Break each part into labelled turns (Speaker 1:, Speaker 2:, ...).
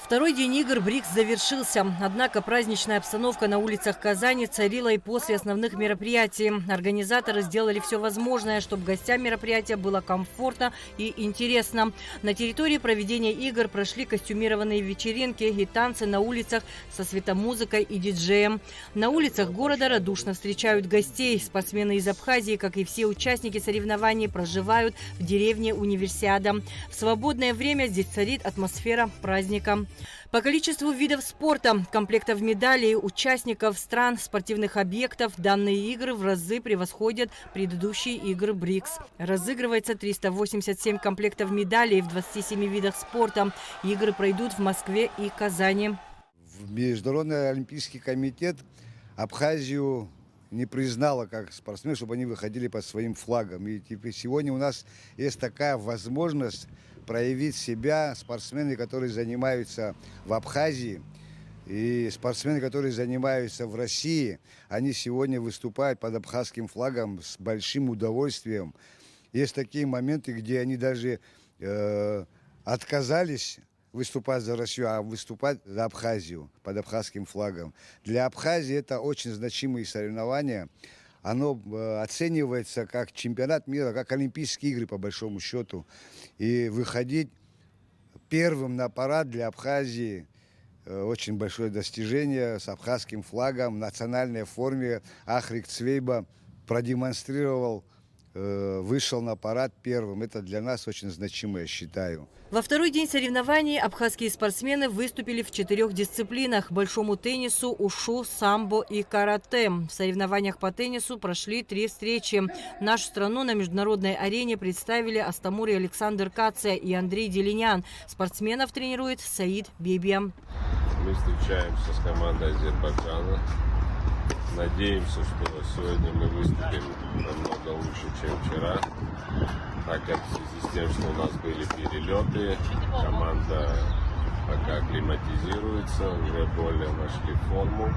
Speaker 1: Второй день игр БРИКС завершился. Однако праздничная обстановка на улицах Казани царила и после основных мероприятий. Организаторы сделали все возможное, чтобы гостям мероприятия было комфортно и интересно. На территории проведения игр прошли костюмированные вечеринки и танцы на улицах со светомузыкой и диджеем. На улицах города радушно встречают гостей. Спортсмены из Абхазии, как и все участники соревнований, проживают в деревне Универсиада. В свободное время здесь царит атмосфера праздника. По количеству видов спорта, комплектов медалей, участников стран, спортивных объектов, данные игры в разы превосходят предыдущие игры БРИКС. Разыгрывается 387 комплектов медалей в 27 видах спорта. Игры пройдут в Москве и Казани.
Speaker 2: Международный олимпийский комитет Абхазию не признала как спортсменов, чтобы они выходили под своим флагом. И сегодня у нас есть такая возможность проявить себя. Спортсмены, которые занимаются в Абхазии, и спортсмены, которые занимаются в России, они сегодня выступают под абхазским флагом с большим удовольствием. Есть такие моменты, где они даже отказались выступать за Россию, а выступать за Абхазию под абхазским флагом. Для Абхазии это очень значимые соревнования. Оно оценивается как чемпионат мира, как Олимпийские игры по большому счету. И выходить первым на парад для Абхазии очень большое достижение с абхазским флагом в национальной форме. Ахрик Цвейба продемонстрировал, вышел на парад первым. Это для нас очень значимо, я считаю.
Speaker 1: Во второй день соревнований абхазские спортсмены выступили в 4 дисциплинах – большому теннису, ушу, самбо и карате. В соревнованиях по теннису прошли 3 встречи. Нашу страну на международной арене представили Астамури Александр Кация и Андрей Делинян. Спортсменов тренирует Саид Бебия.
Speaker 3: Мы встречаемся с командой Азербайджана. Надеемся, что сегодня мы выступим намного лучше, чем вчера, так как в связи с тем, что у нас были перелеты, команда пока акклиматизируется, уже более нашли форму.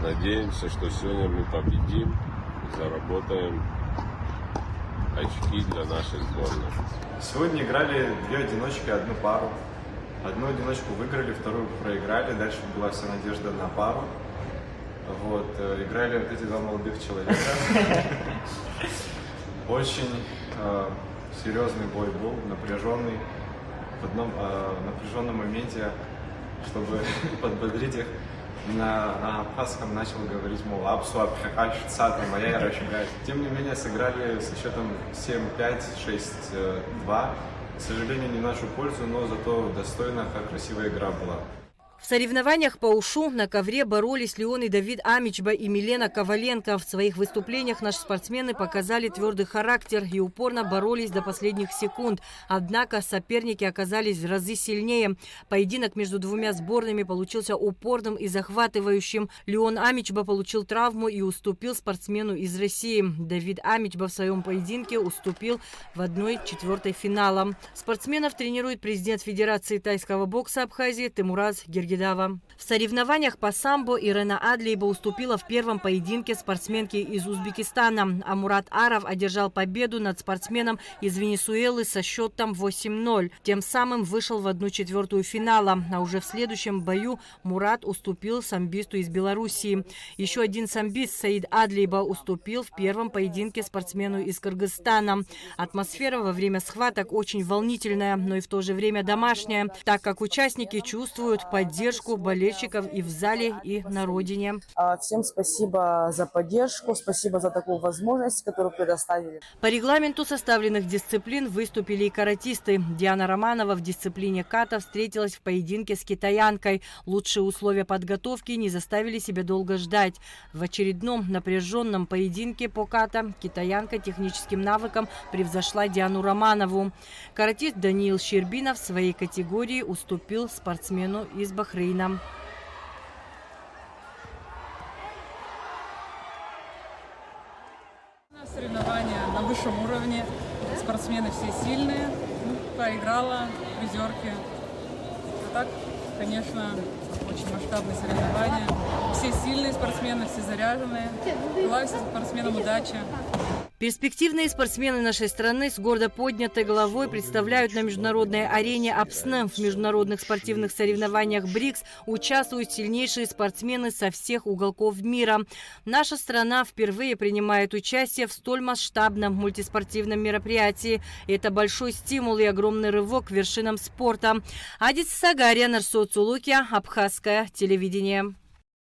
Speaker 3: Надеемся, что сегодня мы победим и заработаем очки для нашей сборной.
Speaker 4: Сегодня играли 2 одиночки, 1 пару. Одну одиночку выиграли, вторую проиграли, дальше была вся надежда на пару. Вот, играли вот эти 2 молодых человека. Очень серьезный бой был, напряженный. В одном напряженном моменте, чтобы подбодрить их, на абхазском начал говорить, мол, апсу, апхахаш, цата, моя рачугай. Тем не менее, сыграли со счетом 7-5, 6-2. К сожалению, не в нашу пользу, но зато достойно, красивая игра была.
Speaker 1: В соревнованиях по ушу на ковре боролись Леон и Давид Амичба и Милена Коваленко. В своих выступлениях наши спортсмены показали твердый характер и упорно боролись до последних секунд. Однако соперники оказались в разы сильнее. Поединок между 2 сборными получился упорным и захватывающим. Леон Амичба получил травму и уступил спортсмену из России. Давид Амичба в своем поединке уступил в 1/4 финала. Спортсменов тренирует президент Федерации тайского бокса Абхазии Темураз Гергидава. В соревнованиях по самбо Ирена Адлиева уступила в первом поединке спортсменке из Узбекистана, а Мурат Аров одержал победу над спортсменом из Венесуэлы со счетом 8-0. Тем самым вышел в 1/4 финала, а уже в следующем бою Мурат уступил самбисту из Белоруссии. Еще один самбист Саид Адлиева уступил в первом поединке спортсмену из Кыргызстана. Атмосфера во время схваток очень волнительная, но и в то же время домашняя, так как участники чувствуют поддержку болельщиков и в зале, и на родине.
Speaker 5: Всем спасибо за поддержку, спасибо за такую возможность, которую предоставили.
Speaker 1: По регламенту составленных дисциплин выступили и каратисты. Диана Романова в дисциплине ката встретилась в поединке с китаянкой. Лучшие условия подготовки не заставили себя долго ждать. В очередном напряженном поединке по ката китаянка техническим навыком превзошла Диану Романову. Каратист Даниил Щербинов в своей категории уступил спортсмену из Бахрейна.
Speaker 6: Соревнования на высшем уровне, спортсмены все сильные, проиграла призерки. А так, конечно, очень масштабные соревнования. Все сильные спортсмены, все заряженные. Желаю всем спортсменам удачи.
Speaker 1: Перспективные спортсмены нашей страны с гордо поднятой головой представляют на международной арене АПСНЭМ. В международных спортивных соревнованиях БРИКС участвуют сильнейшие спортсмены со всех уголков мира. Наша страна впервые принимает участие в столь масштабном мультиспортивном мероприятии. Это большой стимул и огромный рывок к вершинам спорта. Адис Сагария, Нарсо Цулукия, Абхазское телевидение.